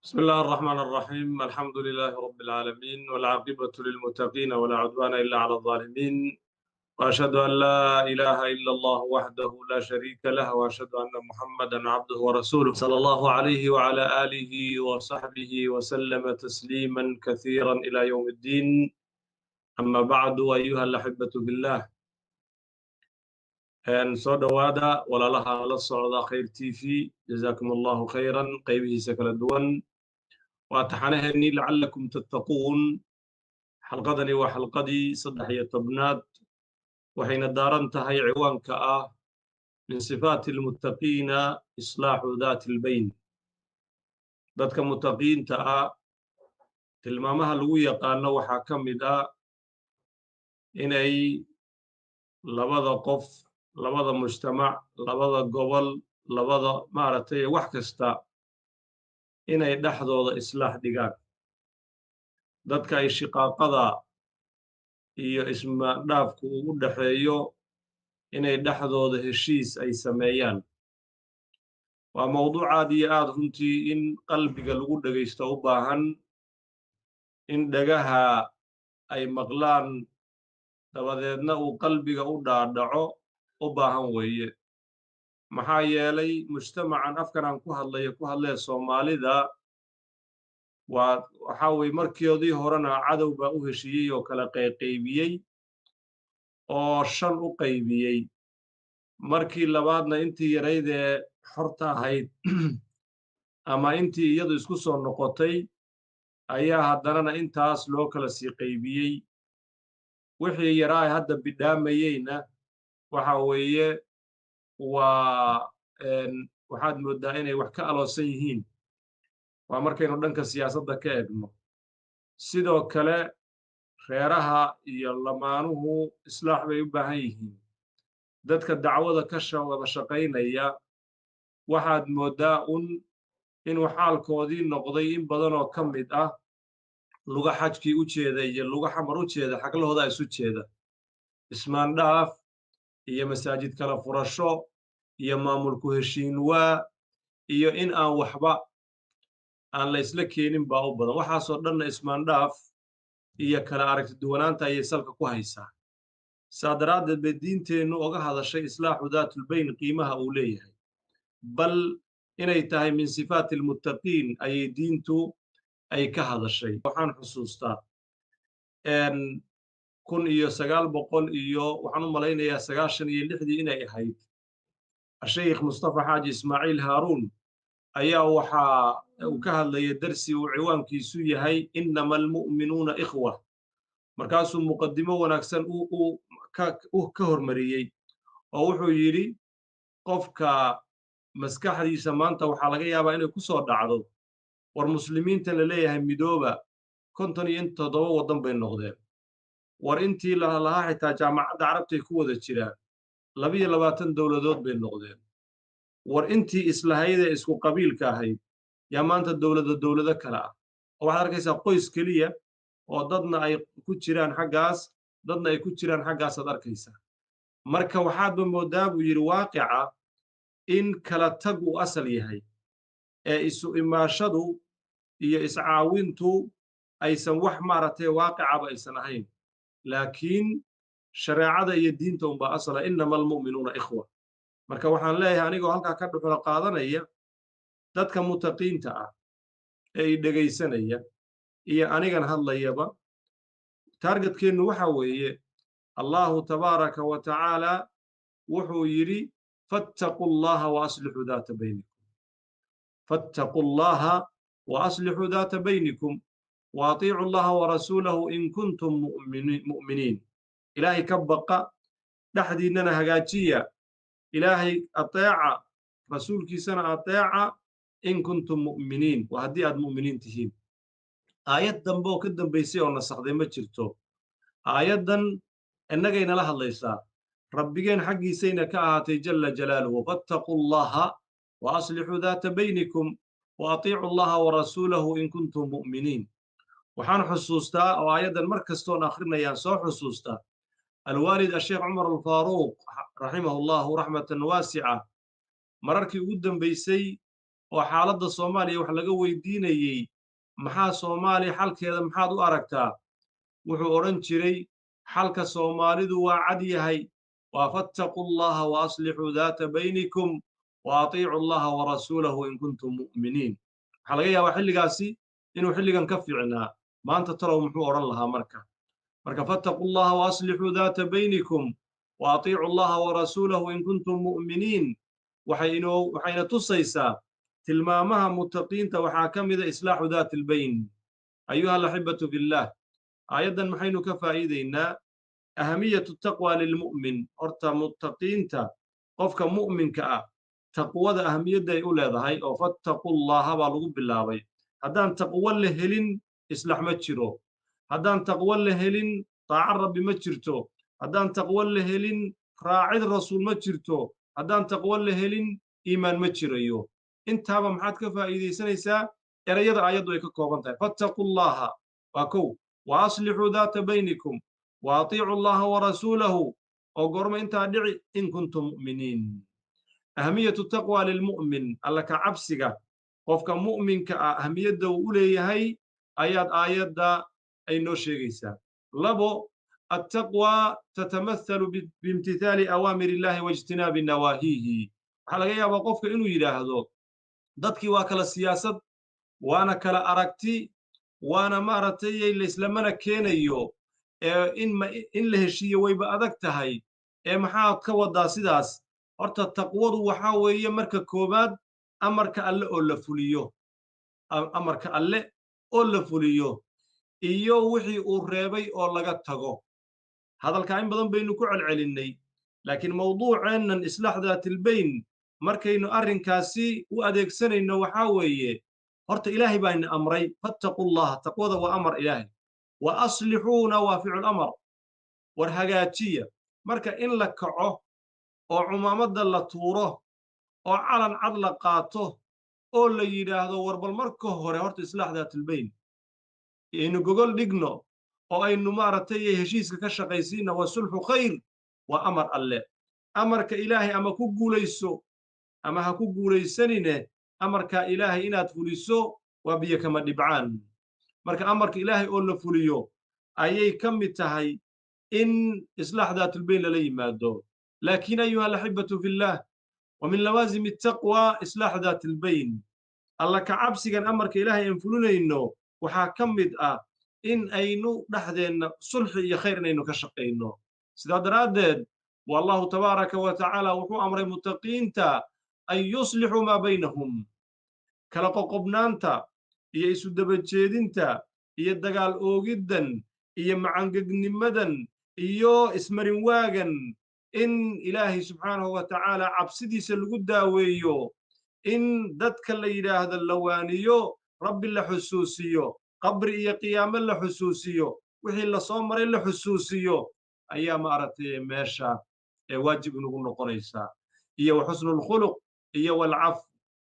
بسم الله الرحمن الرحيم الحمد لله رب العالمين والعاقبة للمتقين ولا عدوان إلا على الظالمين وأشهد أن لا إله إلا الله وحده لا شريك له وأشهد أن محمدا عبده ورسوله صلى الله عليه وعلى آله وصحبه وسلم تسليما كثيرا إلى يوم الدين أما بعد أيها الأحبة بالله أن صد وادا ولا لها للصعود خير تيفي جزاكم الله خيرا قيبه سكل الدون واتحنهني لعلكم تتقون حلقدني وحلقدي صدح يتبناد وحين دارنتهي عوان كآه من صفات المتقين إصلاح ذات البين ذاتك متقين تآ تلمامها لوية قالنا وحاكم إني لبدا قف لبدا مجتمع لبدا قبل لبدا مارتي وحكستا إني دحضو إصلاح دقاق ذاتك أي شقاقضا iyo isma dhaafku ugu dhaxeeyo inay dhexdooda heshiis ay sameeyaan waa mawduuc aad iyo aad runtii in qalbiga lagu dhagaysto u baahan in dhagaha ay maqlaan dabadeedna uu qalbiga u dhaadhaco u baahan weeye maxaa yeelay mujtamacan afkan aan ku hadlee soomaalida waxaa weeye markoodii horena cadow baa u heshiiyey oo kala qayqaybiyey oo shan u qaybiyey markii labaadna intii yaraydee xorta ahayd ama intii iyadu isku soo noqotay ayaa haddanana intaas loo kala sii qaybiyey wixii yaraa ay hadda bidhaamayeyna waxa weeye waxaad mooddaa inay wax ka aloosan yihiin waa markaynu dhanka siyaasadda ka egno sidoo kale reeraha iyo lamaanuhu islaax bay u baahan yihiin dadka dacwada ka wada shaqaynaya waxaad mooddaa inuu xaalkoodii noqday in badanoo ka mid ah luga xajkii u jeeda iyo luga xamar u jeeda xaglahoodaa isu jeeda ismaandhaaf iyo masaajid kala furasho iyo maamulku heshiinwaa iyo in aan waxba aan la isla keenin baa u badan waxaasoo dhanna ismaandhaaf iyo kala aragti duwanaanta ayay salka ku haysaa saa daraaddeed bay diinteennu oga hadashay islaaxu daatulbayn qiimaha uu leeyahay bal inay tahay min sifaati almuttaqiin ayay diintu ay ka hadashay waxaan xusuustaa waxaan u malaynayaa 96 inay ahayd ashaykh mustafa xaaji ismaaciil haaruun ayaa waxaa uu ka hadlaya darsi uu ciwaankiisu yahay innama almu'minuuna ikhwa markaasuu muqaddimo wanaagsan ka hormariyey oo wuxuu yidhi qofka maskaxdiisa maanta waxaa laga yaabaa inay ku soo dhacdo war muslimiinta la leeyahay midooba 57 waddan bay noqdeen war intii lahaa xitaa jaamacadda carabtay ku wada jiraan 22 dowladood bay noqdeen war intii islahaydee isku qabiilka ahayd yaa maanta dowlado kale ah oo waxaad arkaysaa qoys keliya oo dadna ay ku jiraan xaggaas dadna ay ku jiraan xaggaasaad arkaysaa marka waxaadba mooddaa buu yidhi waaqica in kala tag uu asal yahay ee isu imaashadu iyo iscaawintu aysan wax maaragtay waaqicaba aysan ahayn laakiin shareecada iyo diinta unbaa asala innama almu'minuuna ikhwa marka waxaan leeyahay anigoo halkaa ka dhuxula qaadanaya dadka mutaqiinta ah ee i dhegaysanaya iyo anigan hadlayaba taargetkeennu waxa weeye allahu tabaaraka wa tacaala wuxuu yidhi fattaquu llaha waaslixuu daata baynikum fattaquu llaha waaslixuu daata baynikum waatiicu llaha warasuulahu in kuntum mu'miniin ilaahay ka baqa dhexdiinnana hagaajiya ilaahay ateeca rasuulkiisana ateeca in kuntum mu'miniin waa haddii aad mu'miniin tihiin aayad dambe oo ka dambaysay oo nasakhday ma jirto aayaddan innagaynala hadlaysaa rabbigeen xaggiisayna ka ahaatay jalla jalaaluhu fattaquu llaha wa aslixuu daata baynikum wa atiicu llaha warasuulahu in kuntum mu'miniin waxaan xusuustaa oo aayaddan mar kastoon akhrinayaan soo xusuustaa alwaalid asheekh cumar alfaaruuq raximahu llahu raxmatan waasica mararkii ugu dambaysay وحالة الصومالي وحلقة ويديني محا صومالي حالك هذا محاد أركتا وحو أورنجري حالك صومالي دو عديهي وفاتقوا الله وأصلحوا ذات بينكم وأطيعوا الله ورسوله إن كنتم مؤمنين حلقة وحل قاسي إنه حل نكفي عنا ما أنت ترى محو أورن لها مركا فاتقوا الله وأصلحوا ذات بينكم وأطيعوا الله ورسوله إن كنتم مؤمنين وحين تصيسا تلمامها متقين وحاكم إذا إصلاح ذات البين أيها الأحبة بالله أيضا محين كفائدين أهمية التقوى للمؤمن أرتا متقين قفك مؤمن تقوى ذا أهمية دا يقول هذا هاي أو فاتقوا الله بالغب بالله بي هدان تقوى لهلين إصلاح متشرو هدان تقوى لهلين طاع الرب متشرتو هدان تقوى لهلين راعي الرسول متشرتو هدان تقوى لهلين إيمان متشريو انت هذا محاد كفائدي سنيسا إريد آيات ويكا كوبانتا فاتقوا الله وكو وأصلحوا ذات بينكم وأطيعوا الله ورسوله وقرم انت أدعي إن كنتم مؤمنين أهمية التقوى للمؤمن الله كعبسك قفك مؤمن كأهمية دولي هي آيات دا أي نوشيغيسا لبو التقوى تتمثل بامتثال أوامر الله واجتناب نواهيه حلقة وقفك إنو يلاهدو dadkii waa kala siyaasad waana kala aragti waana maaragtay islamana keenayo in la heshiiyo wayba adag tahay maxaad ka wadaa sidaas horta taqwadu waxa weeye marka koobaad amarka alle oo la fuliyo amarka alle oo la fuliyo iyo wixii uu reebay oo laga tago hadalka in badan baynu ku celcelinay laakiin mawduuceennan islaax daatil bayn markaynu arrinkaasi u adeegsanayno waxaa weeye horta ilaahay baa ina amray fattaqullaha taqwada waa amar ilaahay wa aslixuuna waa ficul amar war hagaajiya marka in la kaco oo cumaamadda la tuuro oo calan cad la qaato oo la yidhaahdo war bal marka hore horta islaax daatilbayn aynu gogol dhigno oo aynu maaragtay heshiiska ka shaqaysiina waa sulxu khayr waa amar alle amarka ilaahay ama ku guulayso ama ha ku guulaysanine amarka ilaahay inaad fuliso waa biyo kama dhibcaan marka amarka ilaahay oo la fuliyo ayay ka mid tahay in islaax daatilbayn lala yimaado laakiin ayuha alaxibatu fillah wa min lawaazim attaqwa islaax daatilbayn alla ka cabsigan amarka ilaahay aan fulinayno waxaa ka mid ah in aynu dhexdeenna sulxi iyo khayr inaynu ka shaqayno sidaa daraaddeed wallahu tabaaraka wa tacaala wuxuu amray muttaqiinta an yuslixuu maa baynahum kala qoqobnaanta iyo isu dabajeedinta iyo dagaal oogiddan iyo macangegnimadan iyo ismarin waagan in ilaahay subxaanahu wa tacaala cabsidiisa lagu daaweeyo in dadka la yidhaahdo la waaniyo rabbi la xusuusiyo qabri iyo qiyaamo la xusuusiyo wixii la soo maray la xusuusiyo ayaa maaragtay meesha waajib inugu noqonaysaa iyo wa xusnulkhuluq iyo walcaf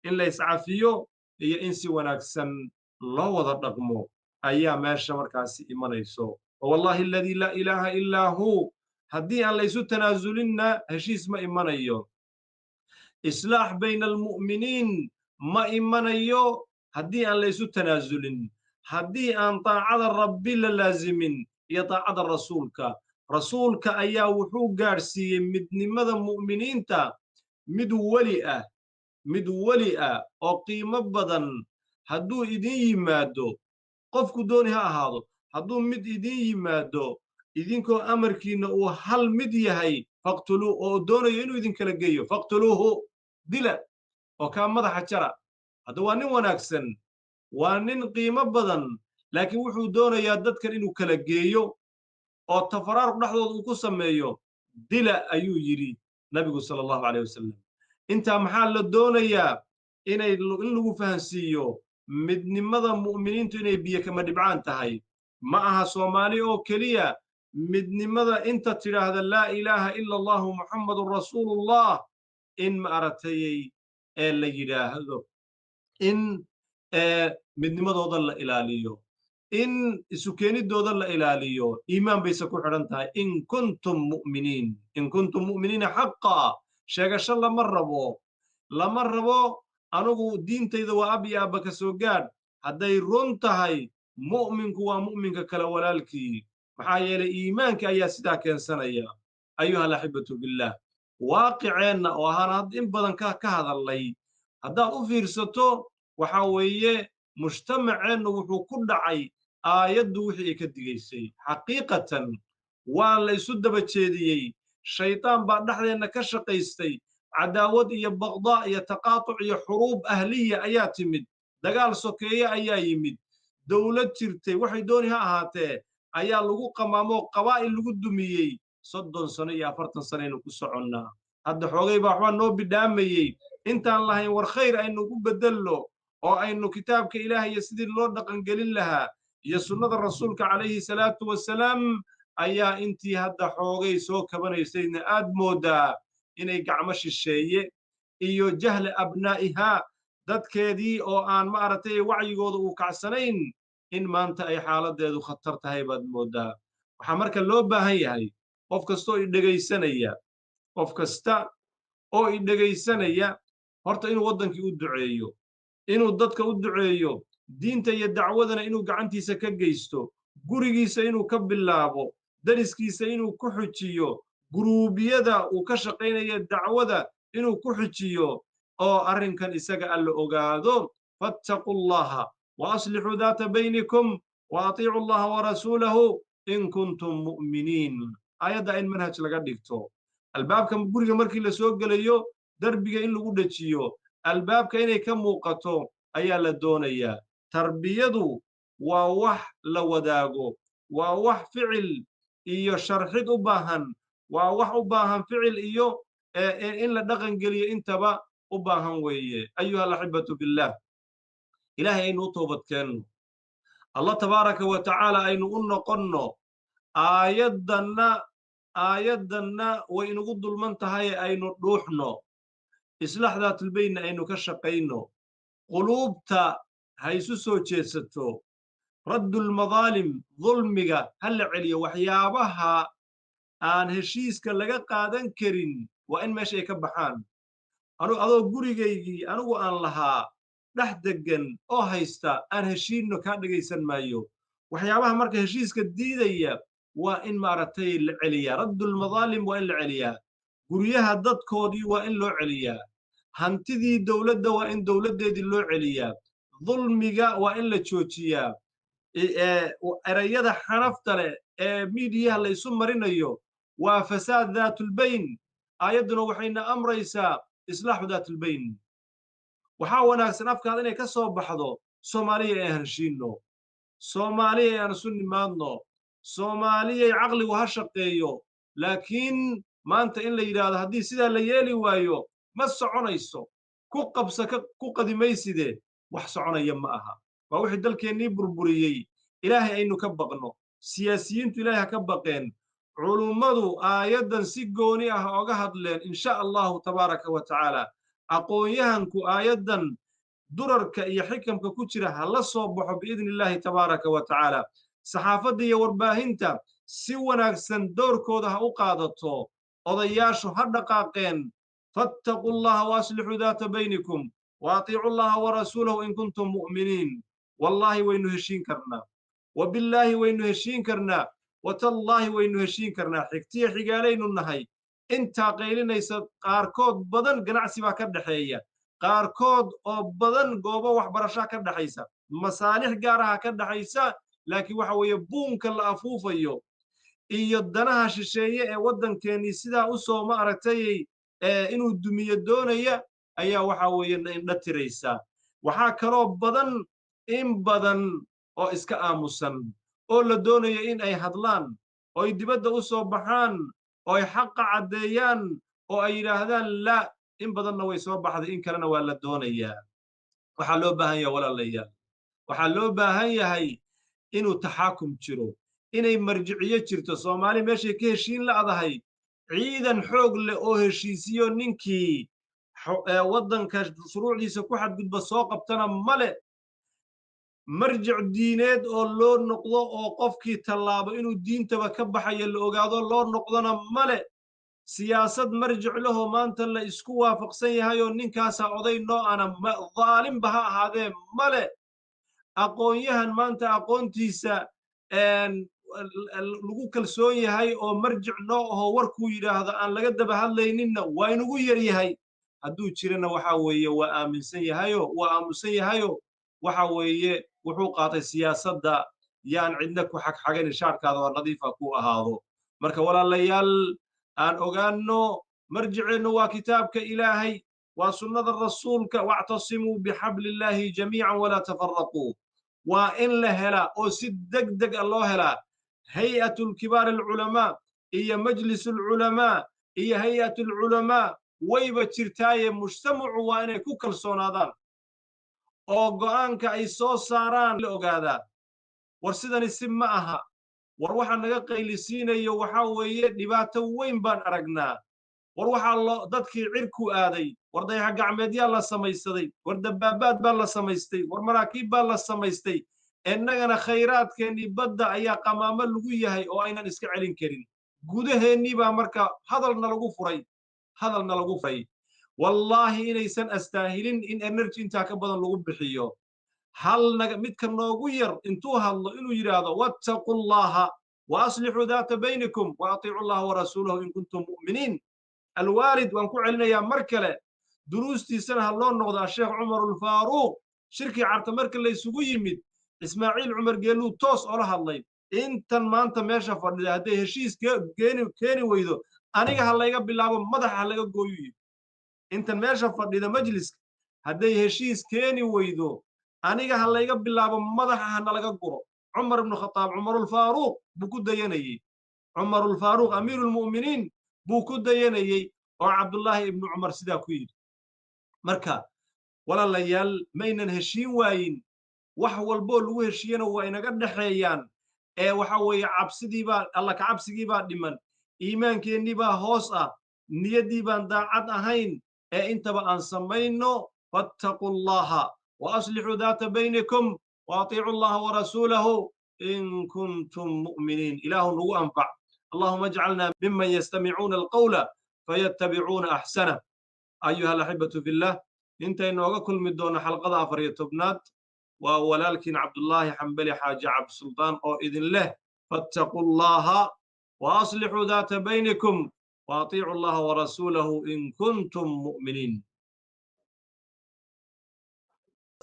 in la iscafiyo iyo in si wanaagsan loo wada dhaqmo ayaa meesha markaasi imanayso wallahi alladii laa ilaaha illaa hu haddii aan laysu tanaazulinna heshiis ma imanayo islaax bayna almu'miniin ma imanayo haddii aan laysu tanaazulin haddii aan taacada rabbi la laazimin iyo taacada rasuulka ayaa wuxuu gaadhsiiyey midnimada mu'miniinta mid weli ah oo qiimo badan hadduu idin yimaado qofku dooni ha ahaado hadduu mid idin yimaado idinkoo amarkiinna uu hal mid yahay faqtuluu oo doonayo inuu idinkala geeyo faqtuluuhu dila oo kaa madaxa jara hadda waa nin wanaagsan waa nin qiimo badan laakiin wuxuu doonayaa dadkan inuu kala geeyo oo tafaraarq dhexdooda uu ku sameeyo dila ayuu yidhi nabigu sala allahu calayh wasalam intaa maxaa la doonayaa in lagu fahansiiyo midnimada mu'miniintu inay biyo kama dhibcaan tahay ma aha soomaali oo keliya midnimada inta tidhaahda laa ilaaha ila allahu muxammadun rasuulullah in maaragtay la yidhaahdo in midnimadooda la ilaaliyo in isu keenidooda la ilaaliyo iimaan bayse ku xidhan tahay in kuntum mu'miniina xaqa sheegasho lama rabo anugu diintayda waa ab iyo aabba ka soo gaadh hadday run tahay mu'minku waa mu'minka kale walaalkii maxaa yeelay iimaanka ayaa sidaa keensanaya ayuha alaxibatu billah waaqiceenna oo ahaan in badan ka hadallay haddaad u fiirsato waxaa weeye mujtamaceennu wuxuu ku dhacay aayaddu wixii ay ka digaysay xaqiiqatan waa la isu daba jeediyey shaydaan baa dhexdeenna ka shaqaystay cadaawad iyo baqdaa iyo taqaatuc iyo xuruub ahliya ayaa timid dagaal sokeeye ayaa yimid dawlad jirtay waxay dooni ha ahaatee ayaa lagu qamaamoo qabaa'il lagu dumiyey 30 sano iyo 40 sanaynu ku soconnaa hadda xoogay baa waxbaa noo bidhaamayey intaan lahayn war khayr aynu u beddelno oo aynu kitaabka ilaahay iyo sidii loo dhaqangelin lahaa iyo sunnada rasuulka calayhi salaatu wasalaam ayaa intii hadda xoogay soo kabanaysayna aad mooddaa inay gacmo shisheeye iyo jahla abnaa'ihaa dadkeedii oo aan maaragtay wacyigooda uu kacsanayn in maanta ay xaaladdeedu khatar tahay baad mooddaa waxaa marka loo baahan yahay qof kasta oo idhegaysanaya qof kasta oo idhegaysanaya horta inuu waddankii u duceeyo inuu dadka u duceeyo diinta iyo dacwadana inuu gacantiisa ka geysto gurigiisa inuu ka bilaabo dariskiisa inuu ku xujiyo guruubiyada uu ka shaqaynaya dacwada inuu ku xujiyo oo arrinkan isaga alla ogaado fattaqullaha wa aslixuu daata baynikum wa atiicu allaha wa rasuulahu in kuntum mu'miniin aayadda in manhaj laga dhigto albaabka guriga markii la soo gelayo darbiga in lagu dhejiyo albaabka inay ka muuqato ayaa la doonayaa tarbiyadu waa wax la wadaago waa wax ficil iyo sharxid u baahan waa wax u baahan ficil iyo in la dhaqan geliyo intaba u baahan weeye ayuha alaxibatu billah ilaahay aynu u toobadkeenno allah tabaaraka wa tacaala aynu u noqonno aayaddanna way inugu dulman tahay aynu dhuuxno islaax daatulbaynna aynu ka shaqayno quluubta ha isu soo jeedsato raddulmadaalim dulmiga ha la celiyo waxyaabaha aan heshiiska laga qaadan karin waa in meesha ay ka baxaan adoo gurigaygii anigu aan lahaa dhex deggan oo haysta aan heshiinno kaa dhegaysan maayo waxyaabaha marka heshiiska diidaya waa in maaragtay la celiyaa raddulmadaalim waa in la celiyaa guryaha dadkoodii waa in loo celiyaa hantidii dawladda waa in dawladdeedii loo celiyaa dulmiga waa in la joojiyaa erayada xanafta leh ee miidiyaha la isu marinayo waa fasaad daatulbayn aayadduna waxayna amraysaa islaaxu daatulbayn waxaa wanaagsan afkaada inay ka soo baxdo soomaaliya ee heshiinno soomaaliya aan isu nimaadno soomaaliyay caqligu ha shaqeeyo laakiin maanta in la yidhaahdo haddii sidaa la yeeli waayo ma soconayso ku qadimayside wax soconaya ma aha waa wixii dalkeennii burburiyey ilaahay aynu ka baqno siyaasiyiintu ilaahay ha ka baqeen culummadu aayaddan si gooni ah oga hadleen insha allahu tabaaraka wa tacaala aqoon-yahanku aayaddan durarka iyo xikamka ku jira ha la soo baxo biidni illaahi tabaaraka wa tacaala saxaafadda iyo warbaahinta si wanaagsan doorkooda ha u qaadato odayaashu ha dhaqaaqeen fattaquu llaha wa aslixuu daata baynikum wa atiicu llaha wa rasuulahu in kuntum mu'miniin wallaahi waynu heshiin karnaa wa billaahi waynu heshiin karnaa wa tallaahi waynu heshiin karnaa xigtiya xigaalaynu nahay intaa qaylinaysa qaarkood badan ganacsi baa ka dhaxeeya qaarkood oo badan goobo waxbarashaa ka dhaxaysa masaalix gaaraha ka dhaxaysa laakiin waxa weeye buunka la afuufayo iyo danaha shisheeye ee waddankeennii sidaa u soo ma aragtayay inuu dumiyo doonaya ayaa waxa weeye indha tiraysa waxaa kaloo in badan oo iska aamusan oo la doonayo in ay hadlaan oo ay dibadda u soo baxaan oo ay xaqa caddeeyaan oo ay yidhaahdaan laa in badanna way soo baxday in kalena waa la doonayaa waxaa loo baahan yahay walaalayaal waxaa loo baahan yahay inuu taxaakum jiro inay marjiciyo jirto soomaali meeshay ka heshiin la'dahay ciidan xoog leh oo heshiisiyo ninkii waddanka shuruucdiisa ku xadgudba soo qabtana male marjic diineed oo loo noqdo oo qofkii tallaabo inuu diintaba ka baxayo la ogaado loo noqdona male siyaasad marjic lahoo maanta la isku waafaqsan yahay oo ninkaasaa oday noo ana dhaalimba ha ahaadee male aqoonyahan maanta aqoontiisa lagu kalsoon yahay oo marjic noo ahoo warkuu yidhaahdo aan laga daba hadlayninna waa inugu yar yahay hadduu jirana waxa weeye waa aaminsan yahayo waa aamusan yahayo waxa weeye wuxuu qaatay siyaasadda yaan cidna ku xagxaganin shaarkaada waa nadiifa ku ahaado marka walaalayaal aan ogaanno marjiceennu waa kitaabka ilaahay waa sunnada rasuulka wactasimuu bixabliillaahi jamiican walaa tafarraquu waa in la helaa oo si degdeg a loo helaa hay'atulkibaar alculamaa iyo majlisulculamaa iyo hay'atulculamaa wayba jirtaaye mujtamacu waa inay ku kalsoonaadaan oo go'aanka ay soo saaraan la ogaadaa war sidani si ma aha war waxa naga qaylisiinayo waxaa weeye dhibaato weyn baan aragnaa war waxaa dadkii cirku aaday war dayaxa gacmeedyaa la samaysaday war dabaabaad baa la samaystay war maraakiib baa la samaystay innagana khayraadkeennii badda ayaa qamaamo lagu yahay oo aynan iska celin karin gudaheennii baa marka hadalna lagu furay wallaahi inaysan astaahilin in energy intaa ka badan lagu bixiyo midka noogu yar intuu hadlo inuu yidhaahdo wattaqullaha wa aslixuu daata baynikum wa atiicu allaha wa rasuulahu in kuntum mu'miniin alwaalid waan ku celinayaa mar kale duruustiisana ha loo noqdo asheekh cumar ulfaaruuq shirkii carta marka laysugu yimid ismaaciil cumar geelluu toos oola hadlay intan maanta meesha fadhida hadday heshiis keeni weydo aniga ha layga bilaabo madaxa ha laga gooyu yidhi intan meesha fadhida majliska hadday heshiis keeni weydo aniga ha layga bilaabo madaxa ha nalaga guro cumar ibnu khataab cumarulfaaruuq buu ku dayanayey cumarulfaaruuq amiirulmu'miniin buu ku dayanayey oo cabdullaahi ibnu cumar sidaa ku yidhi marka walaalayaal maynan heshiin waayin wax walboo lagu heshiiyana waa inaga dhexeeyaan ee waxa weeye alla ka cabsigii baa dhiman iimaankeennii baa hoos ah niyaddii baan daacad ahayn ee intaba aan samayno fattaquu allaha wa aslixuu daata baynikum wa atiicu allaha wa rasuulahu in kuntum mu'miniin ilaahu nagu anfac allahuma ajcalna miman yastamicuuna alqawla fayattabicuuna axsanah ayuha alaxibatu fillah intaynooga kulmi doono xalqada 14aad waa walaalkiin cabdullaahi xambali xaaji cabdisultaan oo idin leh fattaquu allaha wa aslixuu daata baynikum wa atiicu allaha wa rasuulahu in kuntum mu'miniin